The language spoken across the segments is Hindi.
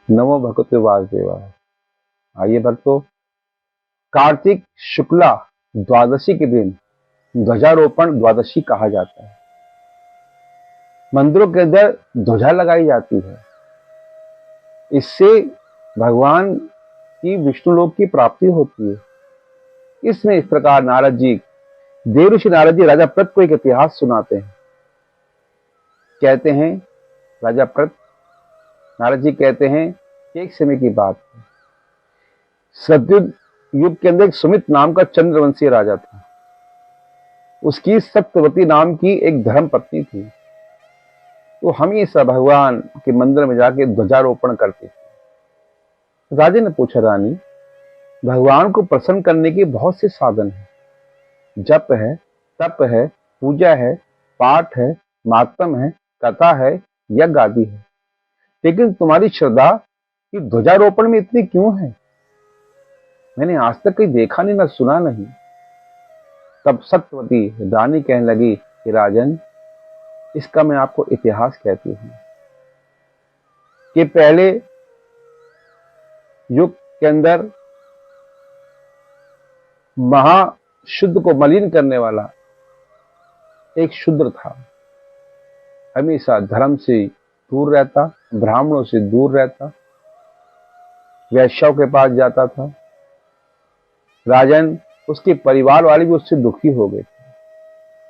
नमो भगवते वासुदेवाय। आइए भक्तों, कार्तिक शुक्ला द्वादशी के दिन ध्वजारोपण द्वादशी कहा जाता है। मंदिरों के अंदर ध्वजा लगाई जाती है। इससे भगवान की विष्णु लोक की प्राप्ति होती है। इसमें इस प्रकार देवऋषि नारद जी राजा प्रत को एक इतिहास सुनाते हैं। कहते हैं, राजा प्रत नारद जी कहते हैं कि एक समय की बात है, सतयुग युग के अंदर एक सुमित नाम का चंद्रवंशी राजा था। उसकी सत्यवती नाम की एक धर्म पत्नी थी। वो हमेशा भगवान के मंदिर में जाके ध्वजारोपण करती थी। राजा ने पूछा, रानी, भगवान को प्रसन्न करने के बहुत से साधन हैं। जप है, तप है, पूजा है, पाठ है, मातम है, कथा है, यज्ञ आदि है, लेकिन तुम्हारी श्रद्धा कि ध्वजारोपण में इतनी क्यों है? मैंने आज तक कहीं देखा नहीं, ना सुना नहीं। तब सत्यवती रानी कहने लगी कि राजन, इसका मैं आपको इतिहास कहती हूं कि पहले युग के अंदर महाशुद्ध को मलिन करने वाला एक शूद्र था। हमेशा धर्म से दूर रहता, ब्राह्मणों से दूर रहता, वैश्यों के पास जाता था। राजन, उसके परिवार वाले भी उससे दुखी हो गए थे।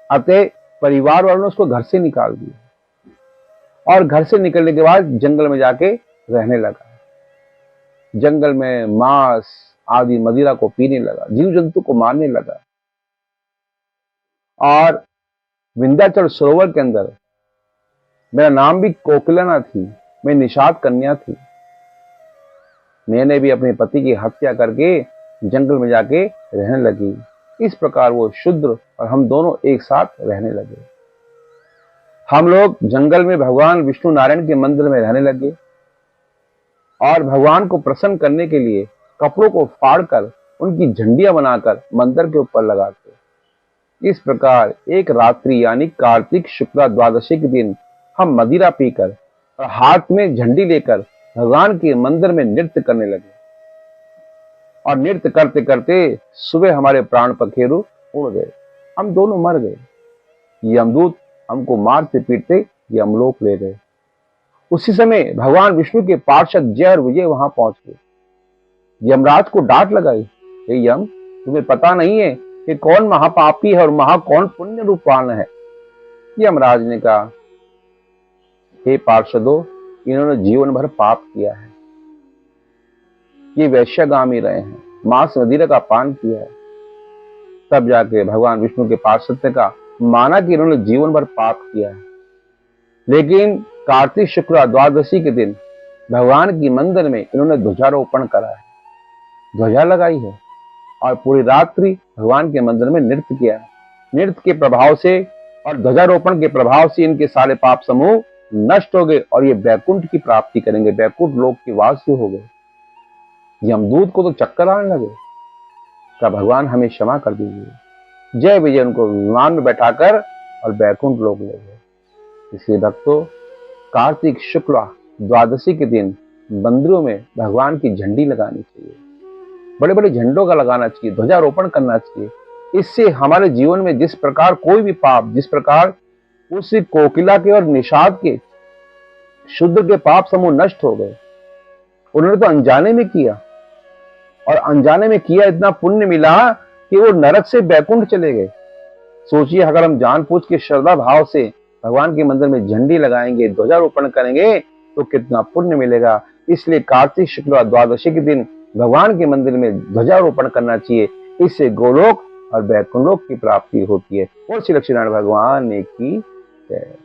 अतः परिवार वालों ने उसको घर से निकाल दिया और घर से निकलने के बाद जंगल में जाके रहने लगा। जंगल में मांस आदि मदिरा को पीने लगा, जीव जंतु को मारने लगा। और विंध्याचल सरोवर के अंदर, मेरा नाम भी कोकिलना थी, मैं निषाद कन्या थी, मैंने भी अपने पति की हत्या करके जंगल में जाके रहने लगी। इस प्रकार वो शूद्र और हम दोनों एक साथ रहने लगे। हम लोग जंगल में भगवान विष्णु नारायण के मंदिर में रहने लगे और भगवान को प्रसन्न करने के लिए कपड़ों को फाड़कर उनकी झंडियां बनाकर मंदिर के ऊपर लगाते। इस प्रकार एक रात्रि यानी कार्तिक शुक्ला द्वादशी के दिन हम मदिरा पीकर और हाथ में झंडी लेकर भगवान के मंदिर में नृत्य करने लगे। और नृत्य करते करते सुबह हमारे प्राण पखेरु उड़ गए, हम दोनों मर गए। यमदूत हमको मारते पीटते यमलोक ले गए। उसी समय भगवान विष्णु के पार्षद जय और विजय वहां पहुंच गए। यमराज को डांट लगाई, हे यम, तुम्हें पता नहीं है कि कौन महापापी है और कौन पुण्य रूपवान है? यमराज ने कहा, हे पार्षदों, इन्होंने जीवन भर पाप किया है, ये वैश्यगामी रहे हैं, मांस मदिरा का पान किया है। तब जाके भगवान विष्णु के पार्षद ने कहा, माना कि इन्होंने जीवन भर पाप किया है, लेकिन कार्तिक शुक्ला द्वादशी के दिन भगवान की मंदिर में इन्होंने ध्वजारोपण करा है, ध्वजा लगाई है और पूरी रात्रि भगवान के मंदिर में नृत्य किया है। नृत्य के प्रभाव से और ध्वजारोपण के प्रभाव से इनके सारे पाप समूह नष्ट हो गए और ये बैकुंठ की प्राप्ति करेंगे, बैकुंठ लोक के वासी हो गए। यमदूत को तो चक्कर आने लगे, का भगवान हमें क्षमा कर दीजिए। जय विजय उनको विमान में बैठाकर और बैकुंठ लोक ले गए। इसलिए भक्तों, कार्तिक शुक्ला द्वादशी के दिन मंदिरों में भगवान की झंडी लगानी चाहिए, बड़े बड़े झंडों का लगाना चाहिए, ध्वजारोपण करना चाहिए। इससे हमारे जीवन में जिस प्रकार कोई भी पाप, जिस प्रकार उस कोकिला के और निषाद के शूद्र के पाप समूह नष्ट हो गए। उन्होंने तो अनजाने में किया और अनजाने में किया, इतना पुण्य मिला कि वो नरक से बैकुंठ चले गए। सोचिए, अगर हम जानबूझ के श्रद्धा भाव से भगवान के मंदिर में झंडी लगाएंगे, ध्वजारोपण करेंगे तो कितना पुण्य मिलेगा। इसलिए कार्तिक शुक्ला द्वादशी के दिन भगवान के मंदिर में ध्वजारोपण करना चाहिए। इससे गोलोक और बैकुंठ लोक की प्राप्ति होती है। और श्री लक्ष्मीनारायण भगवान की जय।